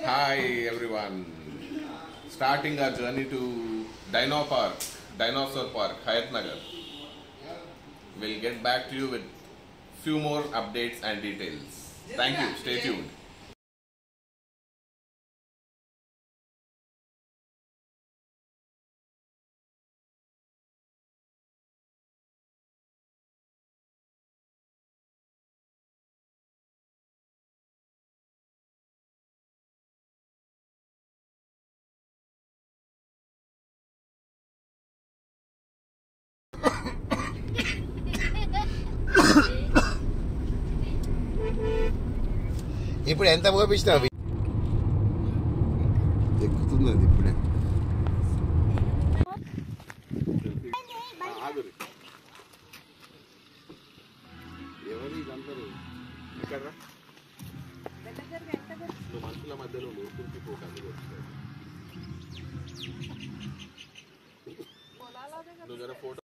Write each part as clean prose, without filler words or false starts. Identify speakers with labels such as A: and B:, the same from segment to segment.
A: Hi everyone. Starting our journey to Dinosaur Park, Hayat Nagar. We'll get back to you with few more updates and details. Thank you. Stay tuned.
B: ఇప్పుడు ఎంత పోపించినావు ఎక్కుతుంది అది ఇప్పుడే ఎవరు ఇదందరూ ఎక్కడ నువ్వు మనుషుల మధ్యలో ఊరుకుంటుపోకండి నువ్వు జర ఫోటో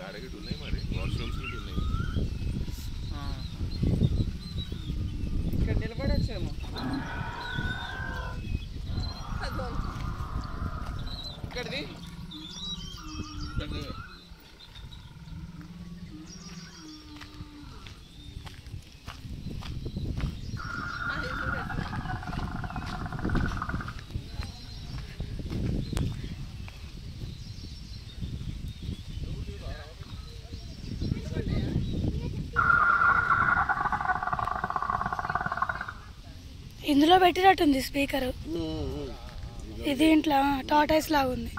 B: అడగటి ఉన్నాయి మరి వాష్రూమ్స్ ఉన్నాయి
C: ఇక్కడ నిలబడొచ్చేమో ఇక్కడిది
D: ఇందులో పెట్టినట్టుంది స్పీకర్ ఇది ఇంట్లో టాటాయిస్ లాగా ఉంది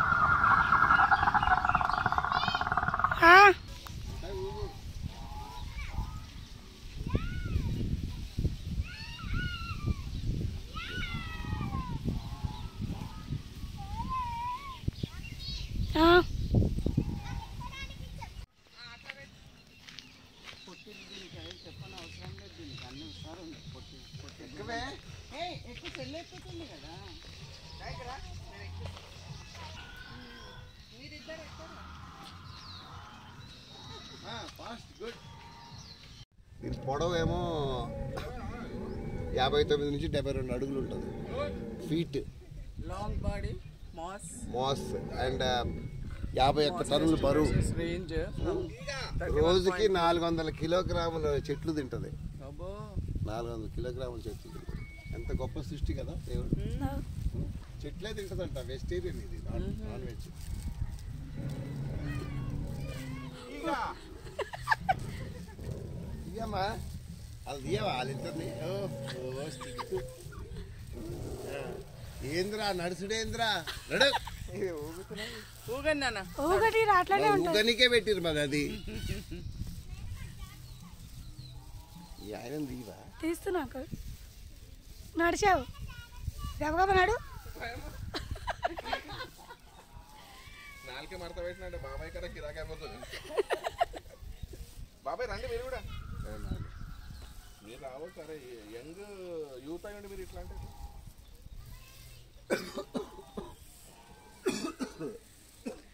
B: దీని పొడవు ఏమో 59 నుంచి 72 అడుగులు ఉంటుంది feet
C: long body
B: mass and 51 టన్నుల బరువు
C: రేంజ్
B: రోజుకి 400 కిలోగ్రాముల చెట్లు తింటది 400 కిలోగ్రాముల చెట్లు తింటది ఎంత గొప్ప సృష్టి కదా దేవుడు చెట్లే తింటదంట వెజిటేరియన్ ఇది నాన్ వెజ్ ఇయ్యమ్మా అది తీయవా వాళ్ళిద్దరిని ఏంద్రా నడుసుడేంద్రా నడు ఊగనికే పెట్టిరు మరి అది ఆయన తీవా
D: తీస్తున్నా నడిచావు గబగబ నడు
A: నాలుకే మడత పెట్టినట్టు బాబాయ్ కదా కిరాకైపోతుంది బాబాయ్ రండి మీరు కూడా మీరు రావచ్చు సరే యంగ్ యూత్ అయ్యండి మీరు ఇట్లా అంటే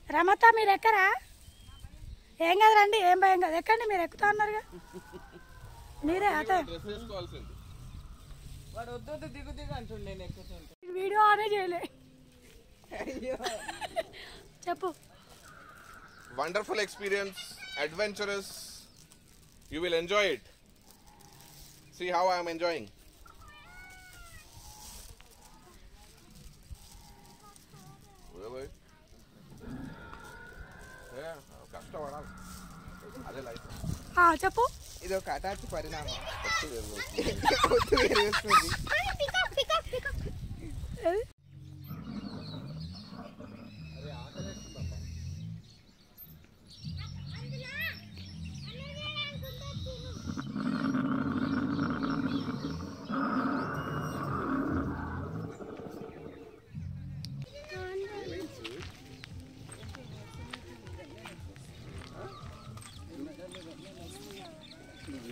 D: రమత మీరు ఎక్కరా ఏం కాదు రండి ఏం భయం కాదు ఎక్కండి మీరు ఎక్కుతా అన్నారుగా మీరే అదే
A: డ్రెస్ వేసుకోవాల్సింది
C: వాడు వద్దు దిగు దిగు అంటుండే నేను ఎక్కుతుంటే
D: వీడియో ఆనే చేయలే చెప్పు
A: wonderful experience, adventurous. You will enjoy it. See how I am enjoying.
D: చెప్పు.
C: ఇది ఒక అటాచ్ పరిణామం.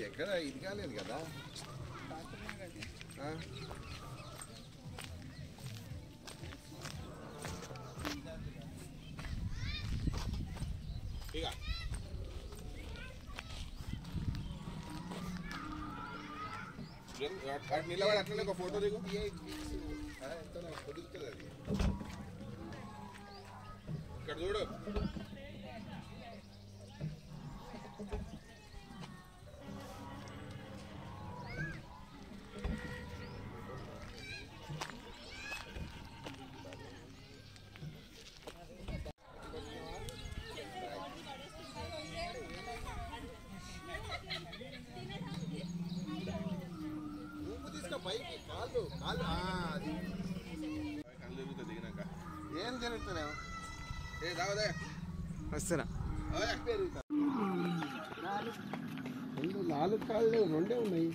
B: ఎక్కడ ఇది కాలేదు కదా.
A: నిలబడి అట్లనే ఒక ఫోటో దిగు.
B: పొడుగుతుంది అది.
A: ఇక్కడ చూడు.
B: ఏం జరుగుతున్నావు?
C: వస్తున్నా.
B: 4 కాళ్ళు 2 ఉన్నాయి.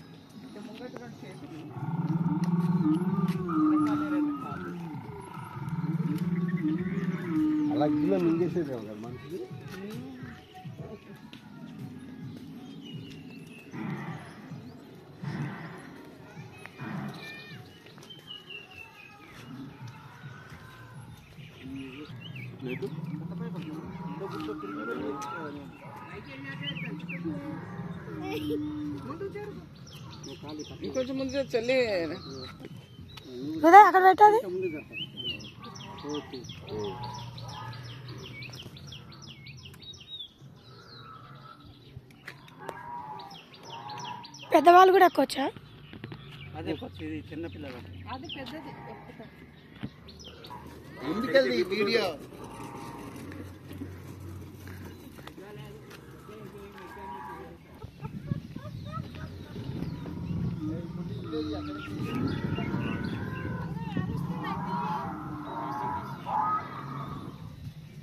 B: అలా గిన్నె మింగేసేదేమో కదా మనిషికి.
C: ఇంకొంచెం ముందు చెల్లి
D: అక్కడ పెట్టాలి. పెద్దవాళ్ళు కూడా ఎక్కొచ్చా?
C: అదే ఇది చిన్నపిల్లలు. అది పెద్దది.
B: ముందుకెళ్ళి ఈ వీడియో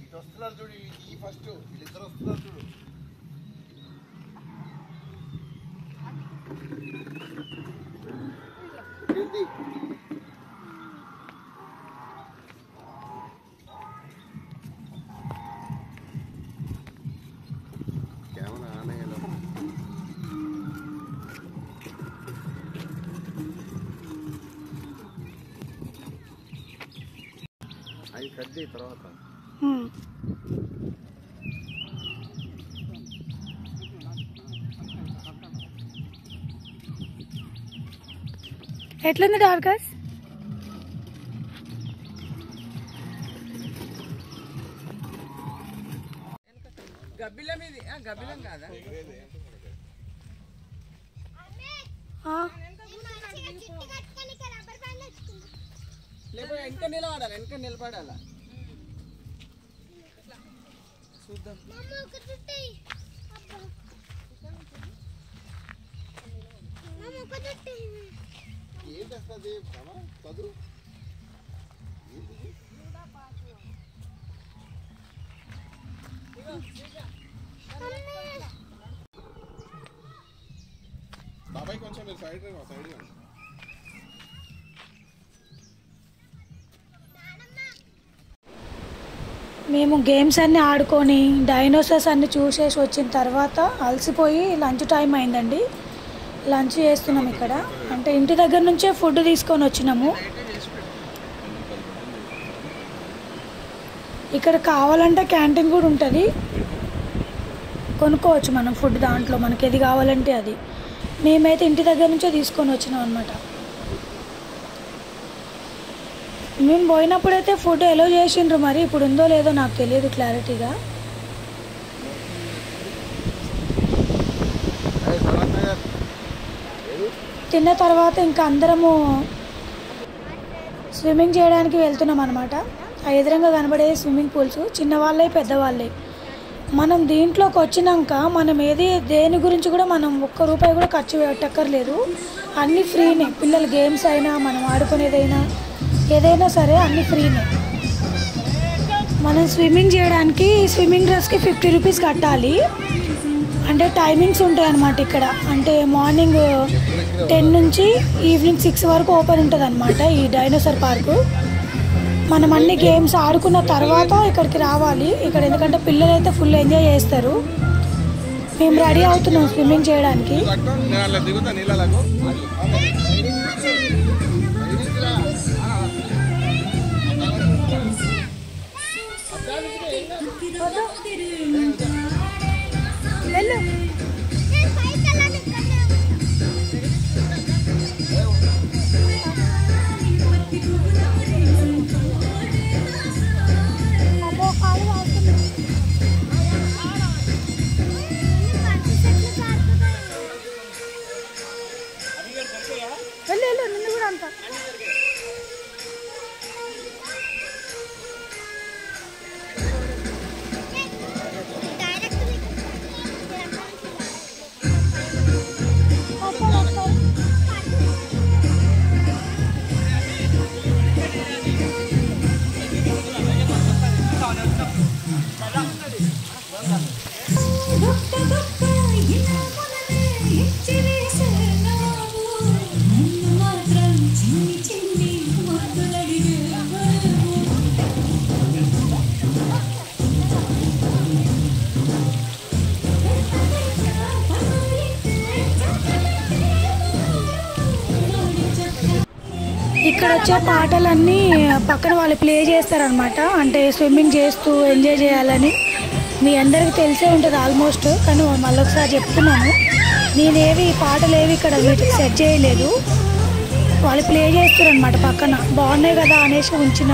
B: ఇటు వస్తున్నారు చూడు. ఈ ఫస్ట్ వీళ్ళిద్దరు వస్తున్నారు చూడు. ఏంటి కెమెరా ఆన్ అయ్యేలా అవి కట్ చేయి తర్వాత.
D: ఎట్లుంది డార్కస్?
C: గబ్బిలం ఇది. గబ్బిలం కాదా? లేకపోతే వెనక నిలబడాలి. వెనక నిలబడాలా? చూద్దాం.
B: ఏంటి వస్తుంది చదువు?
A: బాబాయ్ కొంచెం మీరు సైడ్ సైడ్
D: మేము గేమ్స్ అన్నీ ఆడుకొని డైనోసార్స్ అన్నీ చూసేసి వచ్చిన తర్వాత అలసిపోయి లంచ్ టైం అయిందండి. లంచ్ చేస్తున్నాం ఇక్కడ. అంటే ఇంటి దగ్గర నుంచే ఫుడ్ తీసుకొని వచ్చినాము. ఇక్కడ కావాలంటే క్యాంటీన్ కూడా ఉంటుంది, కొనుక్కోవచ్చు మనం ఫుడ్. దాంట్లో మనకి ఏది కావాలంటే అది. మేమైతే ఇంటి దగ్గర నుంచే తీసుకొని వచ్చినాం అనమాట. మేము పోయినప్పుడైతే ఫుడ్ ఎలో చేసిండ్రు, మరి ఇప్పుడు ఉందో లేదో నాకు తెలియదు క్లారిటీగా. తిన్న తర్వాత ఇంకా అందరము స్విమ్మింగ్ చేయడానికి వెళ్తున్నాం అనమాట. ఆ ఎదురుగా కనబడే స్విమ్మింగ్ పూల్స్ చిన్నవాళ్ళే పెద్దవాళ్ళే. మనం దీంట్లోకి వచ్చినాక మనం దేని గురించి కూడా మనం ఒక్క రూపాయి కూడా ఖర్చు పెట్టక్కర్లేదు. అన్నీ ఫ్రీనే. పిల్లల గేమ్స్ అయినా మనం ఆడుకునేదైనా ఏదైనా సరే అన్నీ ఫ్రీనే. మనం స్విమ్మింగ్ చేయడానికి స్విమ్మింగ్ డ్రెస్కి 50 రూపీస్ కట్టాలి. అంటే టైమింగ్స్ ఉంటాయి అన్నమాట ఇక్కడ. అంటే మార్నింగ్ 10 నుంచి ఈవినింగ్ 6 వరకు ఓపెన్ ఉంటుంది అన్నమాట ఈ డైనోసార్ పార్కు. మనం అన్ని గేమ్స్ ఆడుకున్న తర్వాత ఇక్కడికి రావాలి. ఇక్కడ ఎందుకంటే పిల్లలు అయితే ఫుల్ ఎంజాయ్ చేస్తారు. మేము రెడీ అవుతున్నాం స్విమ్మింగ్ చేయడానికి. నిన్ను కూడా అంతా ఇక్కడ వచ్చే పాటలన్నీ పక్కన వాళ్ళు ప్లే చేస్తారనమాట. అంటే స్విమ్మింగ్ చేస్తూ ఎంజాయ్ చేయాలని. మీ అందరికీ తెలిసే ఉంటుంది ఆల్మోస్ట్, కానీ మళ్ళొకసారి చెప్తున్నాను. నేనేవి పాటలు ఏవి ఇక్కడ వీటికి సెట్ చేయలేదు. వాళ్ళు ప్లే చేస్తారనమాట పక్కన. బాగున్నాయి కదా అనేసి ఉంచిన.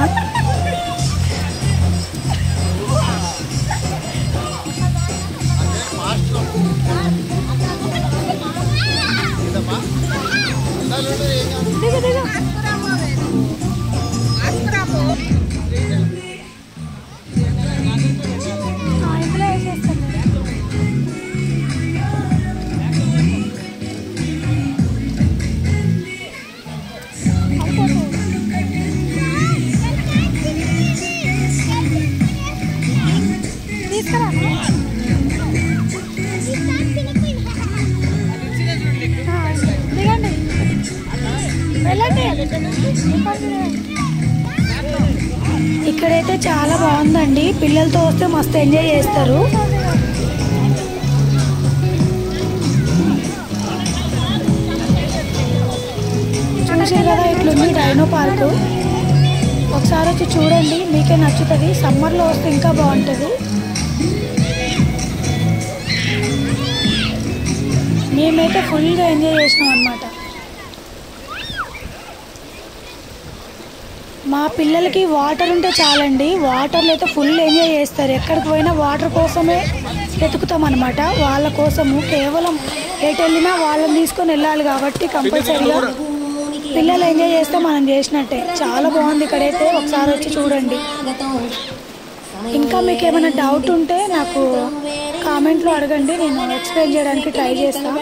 D: ఇక్కడైతే చాలా బాగుందండి. పిల్లలతో వస్తే మస్తు ఎంజాయ్ చేస్తారు. చూసారు కదా ఇట్లుంది డైనో పార్కు. ఒకసారి వచ్చి చూడండి, మీకే నచ్చుతుంది. సమ్మర్లో వస్తే ఇంకా బాగుంటుంది. మేమైతే ఫుల్గా ఎంజాయ్ చేసినాం అన్నమాట. మా పిల్లలకి వాటర్ ఉంటే చాలండి. వాటర్లో అయితే ఫుల్ ఎంజాయ్ చేస్తారు. ఎక్కడికి పోయినా వాటర్ కోసమే వెతుకుతాం అనమాట. వాళ్ళ కోసము కేవలం ఎటు వెళ్ళినా వాళ్ళని తీసుకొని వెళ్ళాలి కాబట్టి కంపల్సరీగా పిల్లలు ఎంజాయ్ చేస్తే మనం చేసినట్టే. చాలా బాగుంది ఇక్కడైతే. ఒకసారి వచ్చి చూడండి. ఇంకా మీకు ఏమైనా డౌట్ ఉంటే నాకు కామెంట్లో అడగండి, నేను ఎక్స్ప్లెయిన్ చేయడానికి ట్రై చేస్తాను.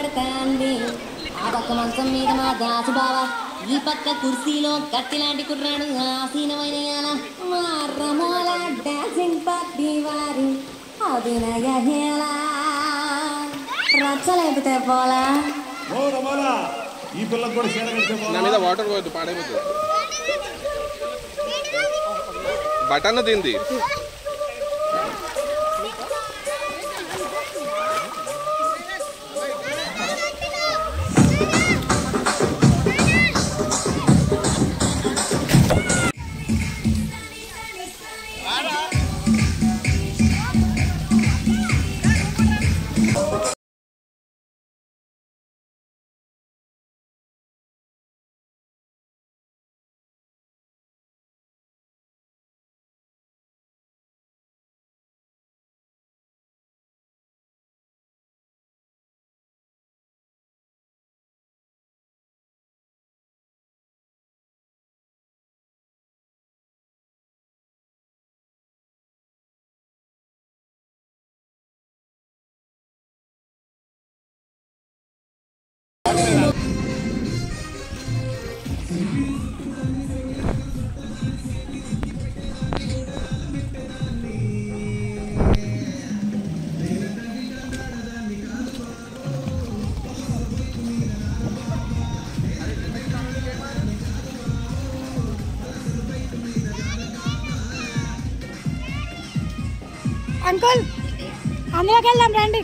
E: ఈ పక్క కుర్సీలో కత్తిలాంటి కుర్రాడు ఆసీనమైన డాన్సింగ్ పార్టీ వారి అభినయ రచ్చలేపితే పోలా
F: ఈ పిల్లలకు కూడా
A: నా మీద వాటర్ పోయద్దు, పాడైపోతుంది. బటన్ తింది.
D: అంకుల్ అందులోకి వెళ్దాం రండి,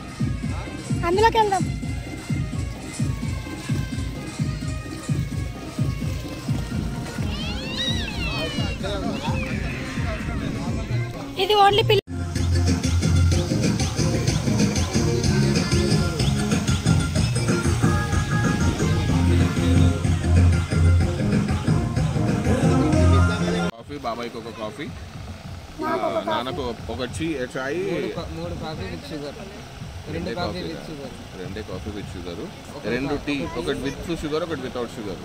D: అందులోకి వెళ్దాం. ఇది ఓన్లీ పిల్ల.
A: కాఫీ, బాబాయ్కి ఒక కాఫీ, నాన్నకు ఒక చాయ్,
C: 3 coffee with sugar, 2 coffee with sugar,
A: 2 coffee with sugar, 2 tea, ఒకటి విత్ షుగర్ ఒకటి వితౌట్ షుగర్.